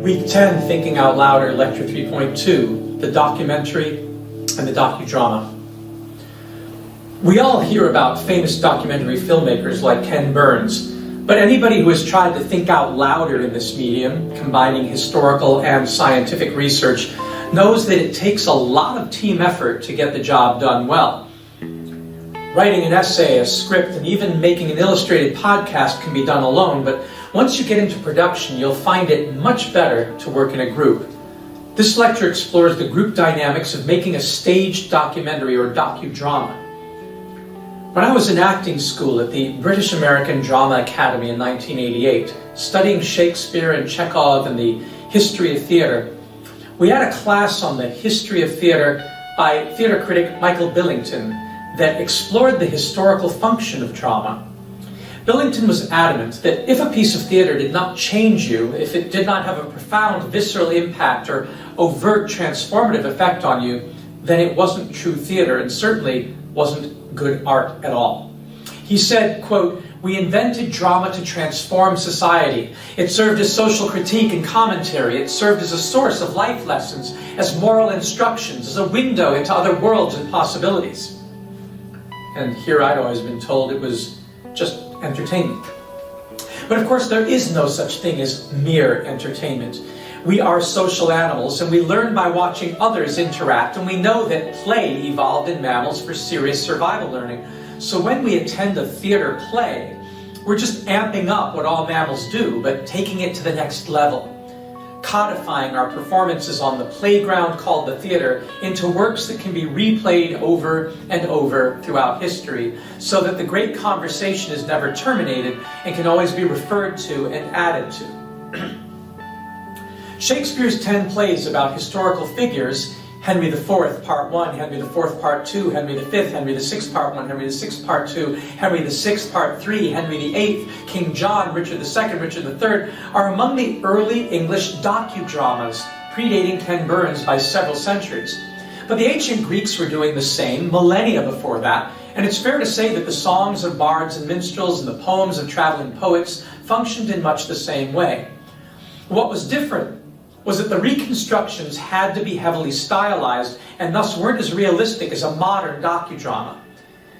Week 10, Thinking Out Louder, Lecture 3.2, the documentary and the docudrama. We all hear about famous documentary filmmakers like Ken Burns, but anybody who has tried to think out louder in this medium, combining historical and scientific research, knows that it takes a lot of team effort to get the job done well. Writing an essay, a script, and even making an illustrated podcast can be done alone, but once you get into production, you'll find it much better to work in a group. This lecture explores the group dynamics of making a staged documentary or docudrama. When I was in acting school at the British American Drama Academy in 1988, studying Shakespeare and Chekhov and the history of theater, we had a class on the history of theater by theater critic Michael Billington that explored the historical function of drama. Billington was adamant that if a piece of theater did not change you, if it did not have a profound visceral impact or overt transformative effect on you, then it wasn't true theater and certainly wasn't good art at all. He said, quote, "We invented drama to transform society. It served as social critique and commentary. It served as a source of life lessons, as moral instructions, as a window into other worlds and possibilities." And here I'd always been told it was just entertainment. But of course there is no such thing as mere entertainment. We are social animals and we learn by watching others interact, and we know that play evolved in mammals for serious survival learning. So when we attend a theater play, we're just amping up what all mammals do, but taking it to the next level, codifying our performances on the playground called the theater into works that can be replayed over and over throughout history, so that the great conversation is never terminated and can always be referred to and added to. Shakespeare's 10 plays about historical figures, Henry IV, Part 1, Henry IV, Part 2, Henry V, Henry VI, Part 1, Henry VI, Part 2, Henry VI, Part 3, Henry VIII, King John, Richard II, Richard III, are among the early English docudramas, predating Ken Burns by several centuries. But the ancient Greeks were doing the same millennia before that, and it's fair to say that the songs of bards and minstrels and the poems of traveling poets functioned in much the same way. What was different was that the reconstructions had to be heavily stylized and thus weren't as realistic as a modern docudrama.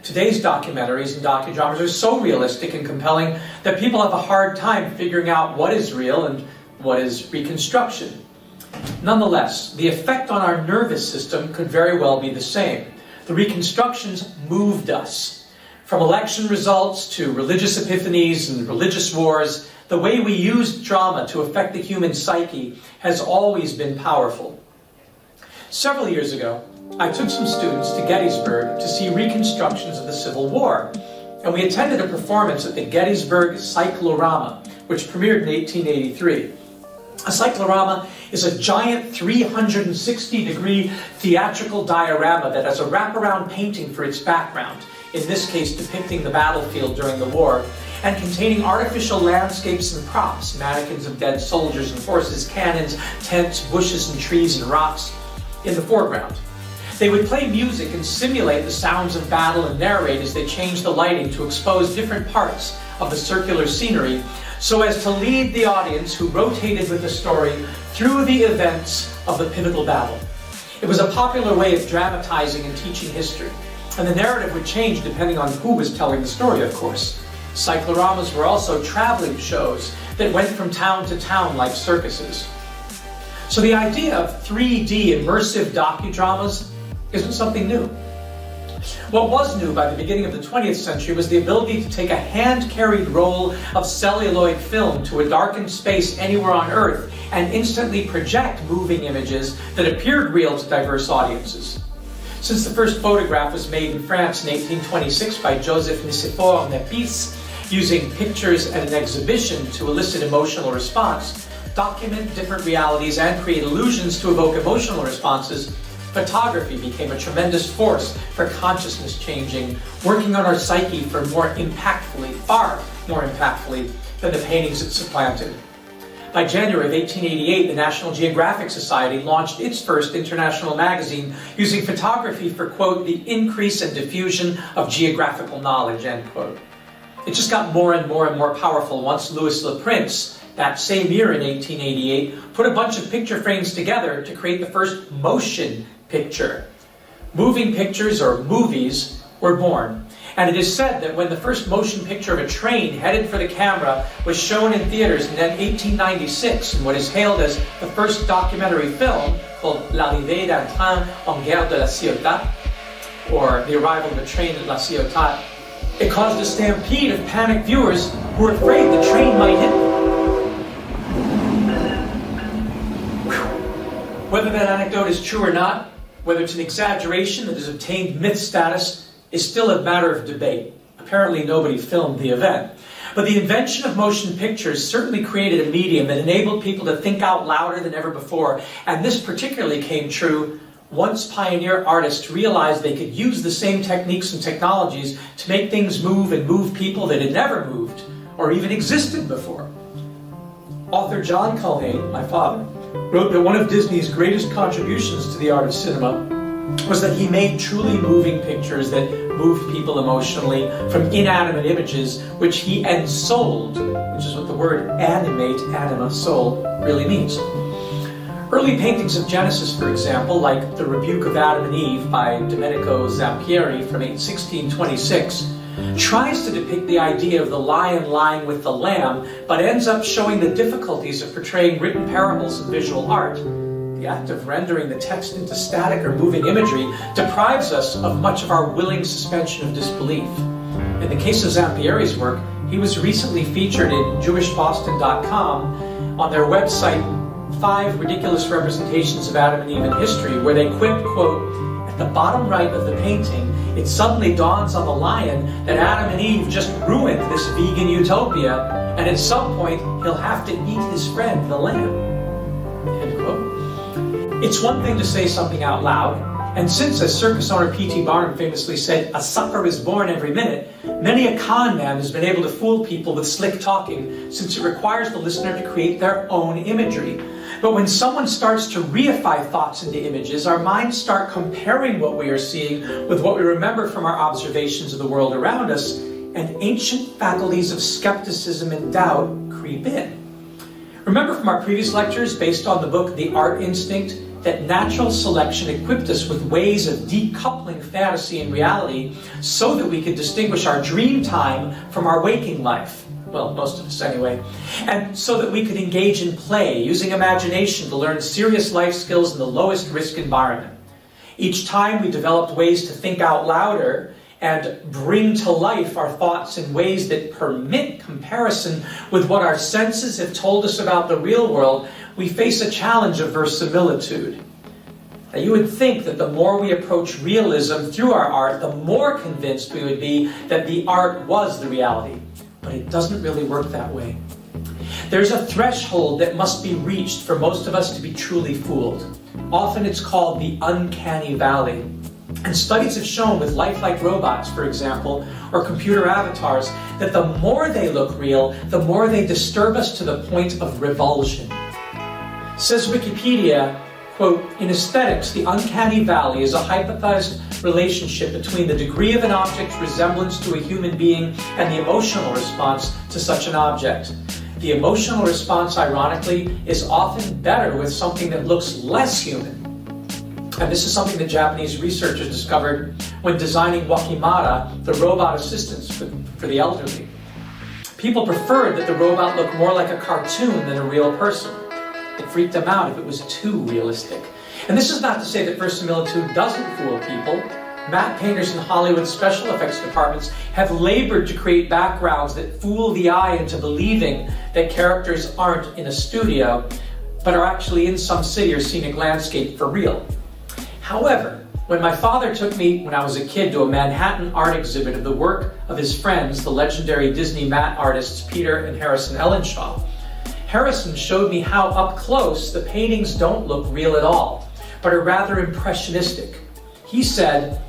Today's documentaries and docudramas are so realistic and compelling that people have a hard time figuring out what is real and what is reconstruction. Nonetheless, the effect on our nervous system could very well be the same. The reconstructions moved us. From election results to religious epiphanies and religious wars, the way we use drama to affect the human psyche has always been powerful. Several years ago, I took some students to Gettysburg to see reconstructions of the Civil War, and we attended a performance at the Gettysburg Cyclorama, which premiered in 1883. A cyclorama is a giant 360-degree theatrical diorama that has a wraparound painting for its background, in this case depicting the battlefield during the war, and containing artificial landscapes and props, mannequins of dead soldiers and horses, cannons, tents, bushes and trees and rocks in the foreground. They would play music and simulate the sounds of battle and narrate as they changed the lighting to expose different parts of the circular scenery, so as to lead the audience who rotated with the story through the events of the pivotal battle. It was a popular way of dramatizing and teaching history, and the narrative would change depending on who was telling the story, of course. Cycloramas were also traveling shows that went from town to town like circuses. So the idea of 3D immersive docudramas isn't something new. What was new by the beginning of the 20th century was the ability to take a hand-carried roll of celluloid film to a darkened space anywhere on Earth and instantly project moving images that appeared real to diverse audiences. Since the first photograph was made in France in 1826 by Joseph Nicephore Nepis, using pictures at an exhibition to elicit emotional response, document different realities and create illusions to evoke emotional responses, photography became a tremendous force for consciousness changing, working on our psyche far more impactfully than the paintings it supplanted. By January of 1888, the National Geographic Society launched its first international magazine using photography for, quote, the increase and diffusion of geographical knowledge, end quote. It just got more and more and more powerful once Louis Le Prince that same year in 1888, put a bunch of picture frames together to create the first motion picture. Moving pictures, or movies, were born. And it is said that when the first motion picture of a train headed for the camera was shown in theaters in 1896, in what is hailed as the first documentary film, called L'arrivée d'un train en gare de la Ciotat, or The Arrival of a Train at La Ciotat, it caused a stampede of panicked viewers who were afraid the train might hit them. Whether that anecdote is true or not, whether it's an exaggeration that has obtained myth status, is still a matter of debate. Apparently nobody filmed the event. But the invention of motion pictures certainly created a medium that enabled people to think out louder than ever before, and this particularly came true once pioneer artists realized they could use the same techniques and technologies to make things move and move people that had never moved or even existed before. Author John Culhane, my father, wrote that one of Disney's greatest contributions to the art of cinema was that he made truly moving pictures that moved people emotionally from inanimate images, which he ensouled, which is what the word animate, anima, soul, really means. Early paintings of Genesis, for example, like The Rebuke of Adam and Eve by Domenico Zampieri from 1626, tries to depict the idea of the lion lying with the lamb, but ends up showing the difficulties of portraying written parables in visual art. The act of rendering the text into static or moving imagery deprives us of much of our willing suspension of disbelief. In the case of Zampieri's work, he was recently featured in JewishBoston.com on their website 5 ridiculous representations of Adam and Eve in history, where they quipped, quote, "At the bottom right of the painting, it suddenly dawns on the lion that Adam and Eve just ruined this vegan utopia, and at some point he'll have to eat his friend, the lamb." End quote. It's one thing to say something out loud, and since, as circus owner P.T. Barnum famously said, a sucker is born every minute, many a con man has been able to fool people with slick talking, since it requires the listener to create their own imagery. But when someone starts to reify thoughts into images, our minds start comparing what we are seeing with what we remember from our observations of the world around us, and ancient faculties of skepticism and doubt creep in. Remember from our previous lectures, based on the book The Art Instinct, that natural selection equipped us with ways of decoupling fantasy and reality so that we could distinguish our dream time from our waking life. Well, most of us anyway. And so that we could engage in play, using imagination to learn serious life skills in the lowest risk environment. Each time we developed ways to think out louder and bring to life our thoughts in ways that permit comparison with what our senses have told us about the real world, we face a challenge of verisimilitude. Now, you would think that the more we approach realism through our art, the more convinced we would be that the art was the reality. But it doesn't really work that way. There's a threshold that must be reached for most of us to be truly fooled. Often it's called the Uncanny Valley. And studies have shown with lifelike robots, for example, or computer avatars, that the more they look real, the more they disturb us to the point of revulsion. Says Wikipedia, quote, "In aesthetics, the uncanny valley is a hypothesized relationship between the degree of an object's resemblance to a human being and the emotional response to such an object. The emotional response, ironically, is often better with something that looks less human." And this is something that Japanese researchers discovered when designing Wakimata, the robot assistants for the elderly. People preferred that the robot look more like a cartoon than a real person. It freaked them out if it was too realistic. And this is not to say that verisimilitude doesn't fool people. Matte painters in Hollywood special effects departments have labored to create backgrounds that fool the eye into believing that characters aren't in a studio, but are actually in some city or scenic landscape for real. However, when my father took me when I was a kid to a Manhattan art exhibit of the work of his friends, the legendary Disney matte artists Peter and Harrison Ellenshaw, Harrison showed me how up close the paintings don't look real at all, but are rather impressionistic. He said,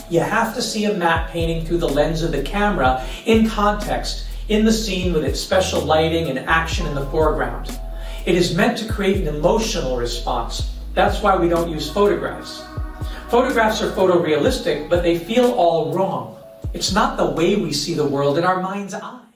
"You have to see a matte painting through the lens of the camera in context, in the scene with its special lighting and action in the foreground. It is meant to create an emotional response. That's why we don't use photographs. Photographs are photorealistic, but they feel all wrong. It's not the way we see the world in our mind's eye."